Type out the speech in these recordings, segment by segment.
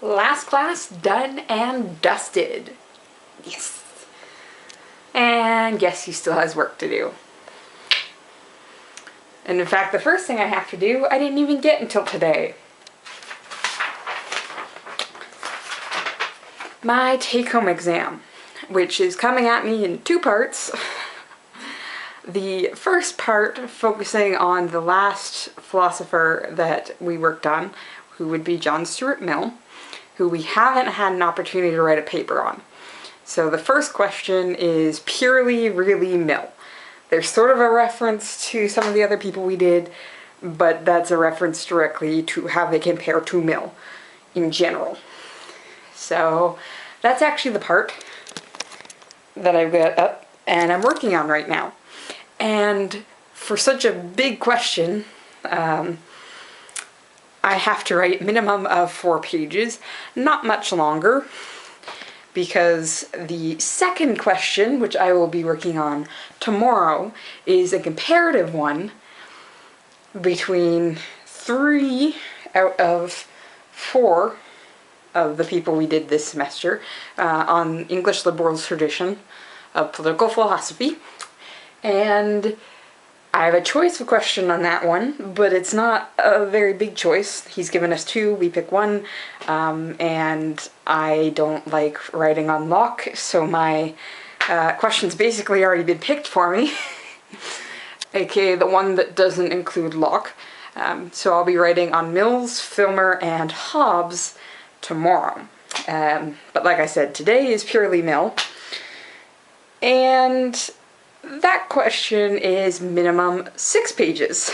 Last class done and dusted. Yes. And guess he still has work to do. And in fact, the first thing I have to do, I didn't even get until today. My take-home exam, which is coming at me in two parts. The first part focusing on the last philosopher that we worked on, who would be John Stuart Mill, who we haven't had an opportunity to write a paper on. So the first question is purely really Mill. There's sort of a reference to some of the other people we did, but that's a reference directly to how they compare to Mill in general. So that's actually the part that I've got up and I'm working on right now. And for such a big question, I have to write minimum of 4 pages, not much longer, because the second question, which I will be working on tomorrow, is a comparative one between 3 out of 4 of the people we did this semester on English liberals tradition of political philosophy. And I have a choice of question on that one, but it's not a very big choice. He's given us 2, we pick 1, and I don't like writing on Locke, so my question's basically already been picked for me, aka the one that doesn't include Locke. So I'll be writing on Mills, Filmer, and Hobbes tomorrow. But like I said, today is purely Mill, and that question is minimum 6 pages.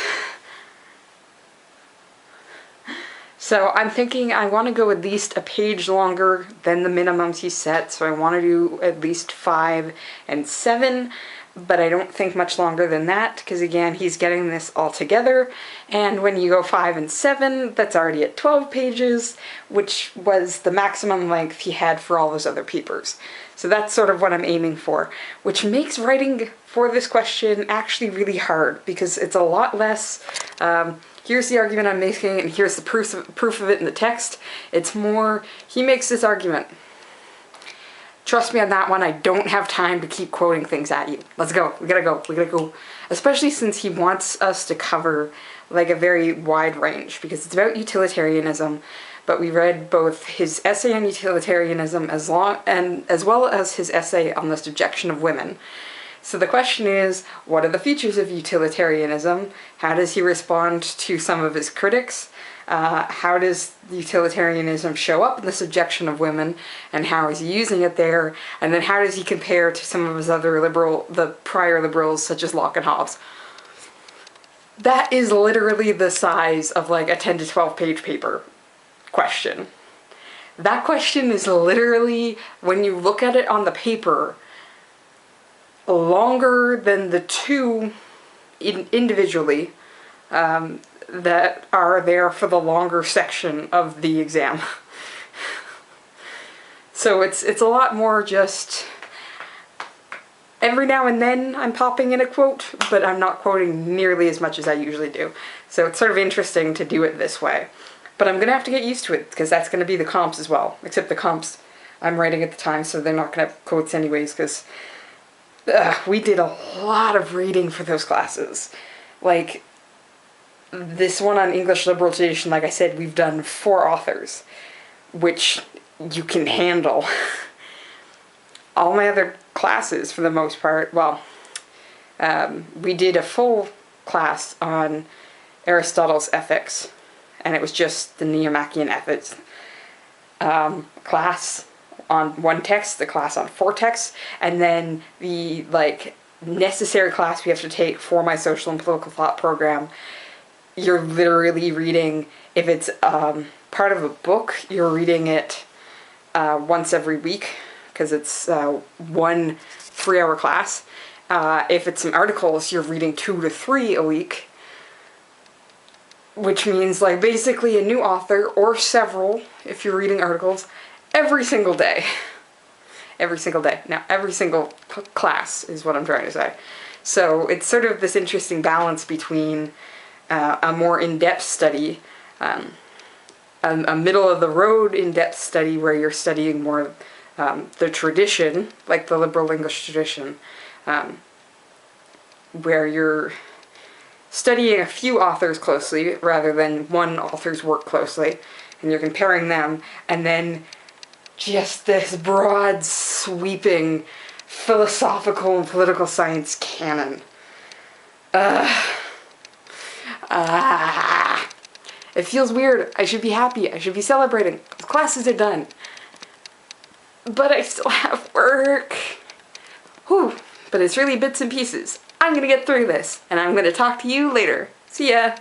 So I'm thinking I want to go at least a page longer than the minimums he set, so I want to do at least 5 and 7, but I don't think much longer than that, because again, he's getting this all together, and when you go 5 and 7, that's already at 12 pages, which was the maximum length he had for all those other papers. So that's sort of what I'm aiming for, which makes writing for this question actually really hard, because it's a lot less, here's the argument I'm making, and here's the proof of it in the text. It's more, he makes this argument. Trust me on that one, I don't have time to keep quoting things at you. Let's go, we gotta go. Especially since he wants us to cover like a very wide range, because it's about utilitarianism, but we read both his essay on utilitarianism as well as his essay on the subjection of women. So the question is, what are the features of utilitarianism? How does he respond to some of his critics? How does utilitarianism show up in the subjection of women, and how is he using it there? And then how does he compare to some of his other the prior liberals such as Locke and Hobbes? That is literally the size of like a 10 to 12 page paper question. That question is literally, when you look at it on the paper, longer than the 2 individually that are there for the longer section of the exam. So it's a lot more just, every now and then I'm popping in a quote, but I'm not quoting nearly as much as I usually do. So it's sort of interesting to do it this way. But I'm going to have to get used to it, because that's going to be the comps as well. Except the comps I'm writing at the time, so they're not going to have quotes anyways, because we did a lot of reading for those classes. Like, this one on English Liberal Tradition, like I said, we've done 4 authors, which you can handle. All my other classes, for the most part, well, we did a full class on Aristotle's Ethics, and it was just the Nicomachean Ethics class on 1 text, the class on 4 texts, and then the like necessary class we have to take for my social and political thought program. You're literally reading, if it's part of a book, you're reading it once every week, because it's 1 3-hour class. If it's some articles, you're reading 2 to 3 a week, which means like basically a new author, or several if you're reading articles, every single day. Every single day. Now, every single class is what I'm trying to say. So it's sort of this interesting balance between a more in-depth study a middle-of-the-road in-depth study where you're studying more the tradition, like the liberal English tradition, where you're studying a few authors closely rather than one author's work closely, and you're comparing them, and then just this broad, sweeping, philosophical and political science canon. It feels weird. I should be happy. I should be celebrating. Classes are done. But I still have work. Whew. But it's really bits and pieces. I'm gonna get through this, and I'm gonna talk to you later. See ya!